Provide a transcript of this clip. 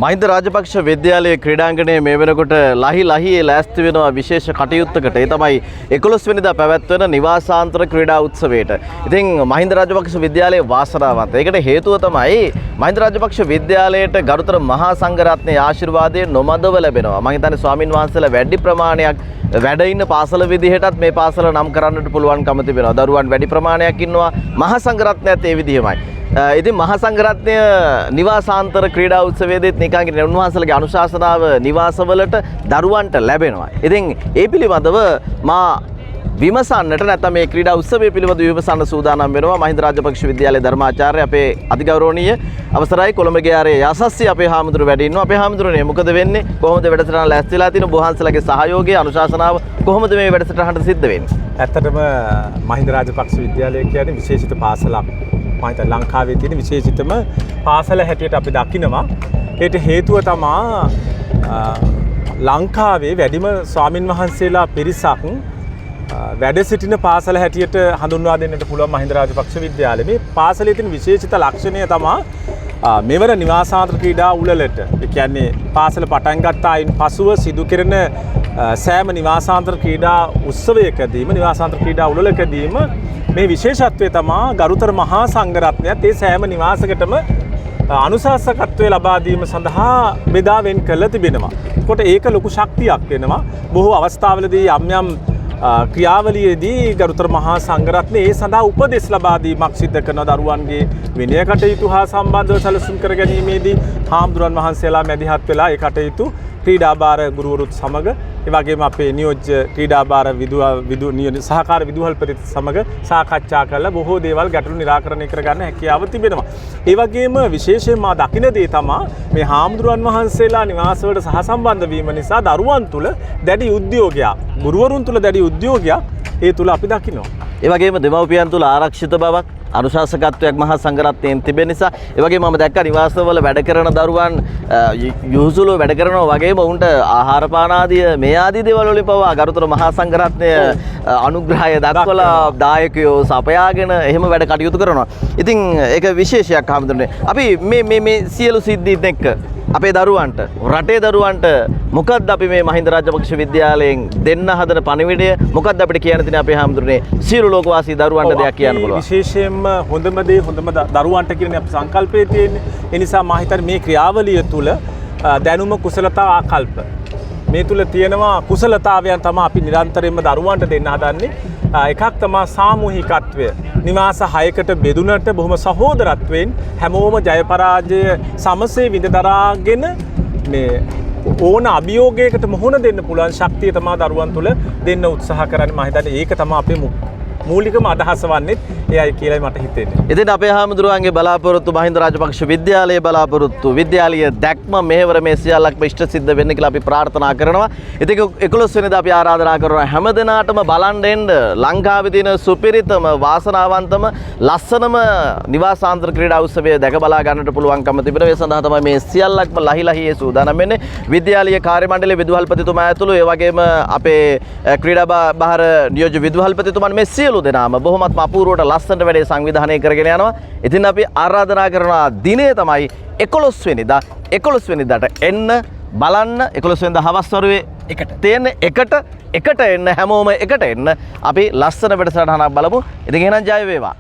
මහින්ද රාජපක්ෂ විද්‍යාලයේ ක්‍රීඩාංගණයේ මේ වෙනකොට ලහි ලෑස්ති වෙනවා විශේෂ කටයුත්තකට. ඒ තමයි 11 වෙනිදා පැවැත්වෙන නිවාසාන්තර ක්‍රීඩා උත්සවයට. ඉතින් මහින්ද රාජපක්ෂ විද්‍යාලයේ වාසනාවන්ත. ඒකට හේතුව තමයි මහින්ද රාජපක්ෂ විද්‍යාලයට ගරුතර මහා සංඝරත්නයේ ආශිර්වාදය නොමදව ලැබෙනවා. මම හිතන්නේ ස්වාමින් වහන්සේලා වැඩි ප්‍රමාණයක් වැඩ ඉන්න පාසල විදිහටත් මේ පාසල නම් කරන්නට පුළුවන්කම තිබෙනවා. දරුවන් වැඩි ප්‍රමාණයක් ඉන්නවා. මහා සංඝරත්නයත් ඒ විදිහමයි. ඉතින් මහා සංඝරත්නය නිවාසාන්තර ක්‍රීඩා උත්සවයේදීත් නිකාංගින උන්වහන්සේලාගේ අනුශාසනාව නිවාසවලට දරුවන්ට ලැබෙනවා. ඉතින් ඒ පිළිබඳව මා විමසන්නට නැත්නම් මේ ක්‍රීඩා උත්සවය පිළිබඳව විමසන්න සූදානම් වෙනවා මහින්ද රාජපක්ෂ විද්‍යාලයේ ධර්මාචාර්ය අපේ අතිගෞරවනීය අවසරයි කොළඹ ගියාරේ යසස්සී අපේ හාමුදුරුවෝ වැඩ ඉන්නවා. අපේ හාමුදුරුවනේ මොකද වෙන්නේ? කොහොමද වැඩසටහන ලෑස්තිලා තියෙන බොහන්සලගේ සහයෝගය අනුශාසනාව කොහොමද මේ වැඩසටහනට සිද්ධ වෙන්නේ? ඇත්තටම මහින්ද රාජපක්ෂ විද්‍යාලය කියන්නේ විශේෂිත පාසලක්. මම හිතන්නේ ලංකාවේ තියෙන විශේෂිතම පාසල හැටියට අපි දකිනවා. ඒට හේතුව තමයි ලංකාවේ වැඩිම ස්වාමින් වහන්සේලා පිරිසක් වැඩ සිටින පාසල හැටියට හඳුන්වා දෙන්නට පුළුවන් මහින්ද රාජපක්ෂ විද්‍යාලය. මේ පාසලේ තියෙන විශේෂිත ලක්ෂණය තමයි මෙවර නිවාසාන්තර ක්‍රීඩා උළෙලට. ඒ කියන්නේ පාසල පටන් ගත්ත අයින් පසුව සිදු කෙරෙන සෑම නිවාසාන්තර ක්‍රීඩා උත්සවයකදීම නිවාසාන්තර ක්‍රීඩා උළෙලකදීම මේ විශේෂත්වය තමයි ගරුතර මහා සංඝරත්නයත් ඒ සෑම නිවාසයකටම අනුශාසකත්වය ලබා දීම සඳහා බෙදා වෙන් කළ තිබෙනවා. ඒකට ඒක ලොකු ශක්තියක් වෙනවා. බොහෝ අවස්ථාවලදී යම් යම් ක්‍රියාවලියේදී ගරුතර මහා සංඝරත්නය ඒ සඳහා උපදෙස් ලබා දීමක් සිදු කරන දරුවන්ගේ විනය කටයුතු හා සම්බන්ධව සැලසුම් කර ගැනීමේදී හාමුදුරන් වහන්සේලා මැදිහත් වෙලා ඒ කටයුතු ක්‍රීඩාභාර ගුරුවරුත් සමග ඒ වගේම අපේ නියෝජ්‍ය ක්‍රීඩාභාර සහකාර විදුහල්පතිත් සමග සාකච්ඡා කරලා බොහෝ දේවල් ගැටලු නිරාකරණය කරගන්න හැකියාව තිබෙනවා. ඒ වගේම විශේෂයෙන් මා දකින දේ තමයි මේ හාමුදුරන් වහන්සේලා නිවාසවලට සහසම්බන්ධ වීම නිසා දරුවන් තුල දැඩි උද්‍යෝගයක්, ගුරුවරුන් තුල දැඩි උද්‍යෝගයක් ඒ තුල අපි දකිනවා. ඒ වගේම දෙමව්පියන් තුල ආරක්ෂිත බවක් අනුශාසකත්වයක් මහා සංඝරත්නයෙන් තිබෙන නිසා ඒ වගේම මම දැක්කා නිවාසවල වැඩ කරන දරුවන් යොහුසුලෝ වැඩ කරනවා වගේම උන්ට ආහාර පාන ආදී මේ ආදී දේවල් වලින් පවා ගරුතර මහා සංඝරත්නය අනුග්‍රහය දක්වලා දායකයෝ සපයාගෙන එහෙම වැඩ කටයුතු කරනවා. ඉතින් ඒක විශේෂයක් හඳුනන්නේ. අපි මේ සියලු සිද්ධීන් එක්ක අපේ දරුවන්ට රටේ දරුවන්ට මොකක්ද අපි මේ මහින්ද රාජපක්ෂ විද්‍යාලයෙන් දෙන්න හදන පණිවිඩය මොකක්ද අපිට කියන්න තියෙන්නේ අපේ හැමදෙරේ සියලු ලෝකවාසී දරුවන්ට දෙයක් කියන්න පුළුවන්. විශේෂයෙන්ම හොඳම දේ හොඳම දරුවන්ට කියන්නේ අපේ සංකල්පයේ තියෙන්නේ. ඒ නිසා මම හිතන්නේ මේ ක්‍රියාවලිය තුළ දැනුම කුසලතා ආකල්ප මේ තුළ තියෙනවා කුසලතාවයන් තමයි අපි නිරන්තරයෙන්ම දරුවන්ට දෙන්න හදන්නේ. එකක් තමයි සාමූහිකත්වය. නිවාස 6කට බෙදුනට බොහොම සහෝදරත්වයෙන් හැමෝම ජය පරාජය සමසේ විඳ දරාගෙන මේ ඕන අභියෝගයකට මුහුණ දෙන්න පුළුවන් ශක්තිය තමයි දරුවන් තුළ දෙන්න උත්සාහ කරන්නේ. මම හිතන්නේ ඒක තමයි අපේ මූලිකම අදහස වන්නේ. එයයි කියලායි මට හිතෙන්නේ. ඉතින් අපේ හාමුදුරුවන්ගේ බලාපොරොත්තු මහින්ද රාජපක්ෂ විද්‍යාලයේ බලාපොරොත්තු විද්‍යාලීය දැක්ම මෙහෙවර මේ සියල්ලක්ම ඉෂ්ට සිද්ධ වෙන්න කියලා අපි ප්‍රාර්ථනා කරනවා. ඉතින් 11 වෙනිදා අපි ආරාධනා කරනවා හැම දිනාටම බලන්න එන්න ලංකාවේ තියෙන සුපිරිතම වාසනාවන්තම ලස්සනම නිවාසාන්තර ක්‍රීඩා උත්සවය දැක බලා ගන්නට පුළුවන්කම තිබෙනවා. ඒ සඳහා තමයි මේ සියල්ලක්ම ලහි සූදානම් වෙන්නේ. විද්‍යාලීය කාර්ය මණ්ඩලයේ විදුහල්පතිතුමා ඇතුළු ඒ වගේම අපේ ක්‍රීඩා බාහිර නියෝජ්‍ය විදුහල්පතිතුමන් මේ සියලු දෙනාම බොහොමත්ම අපූර්වට ලස්සනට වැඩේ සංවිධානය කරගෙන යනවා. ඉතින් අපි ආරාධනා කරනවා දිනේ තමයි 11 වෙනිදා 11 වෙනිදාට එන්න බලන්න 11 වෙනිදා හවස් වරුවේ තියෙන එකට එන්න හැමෝම එකට එන්න අපි ලස්සන වැඩසටහනක් බලමු. ඉතින් එහෙනම් ජය වේවා.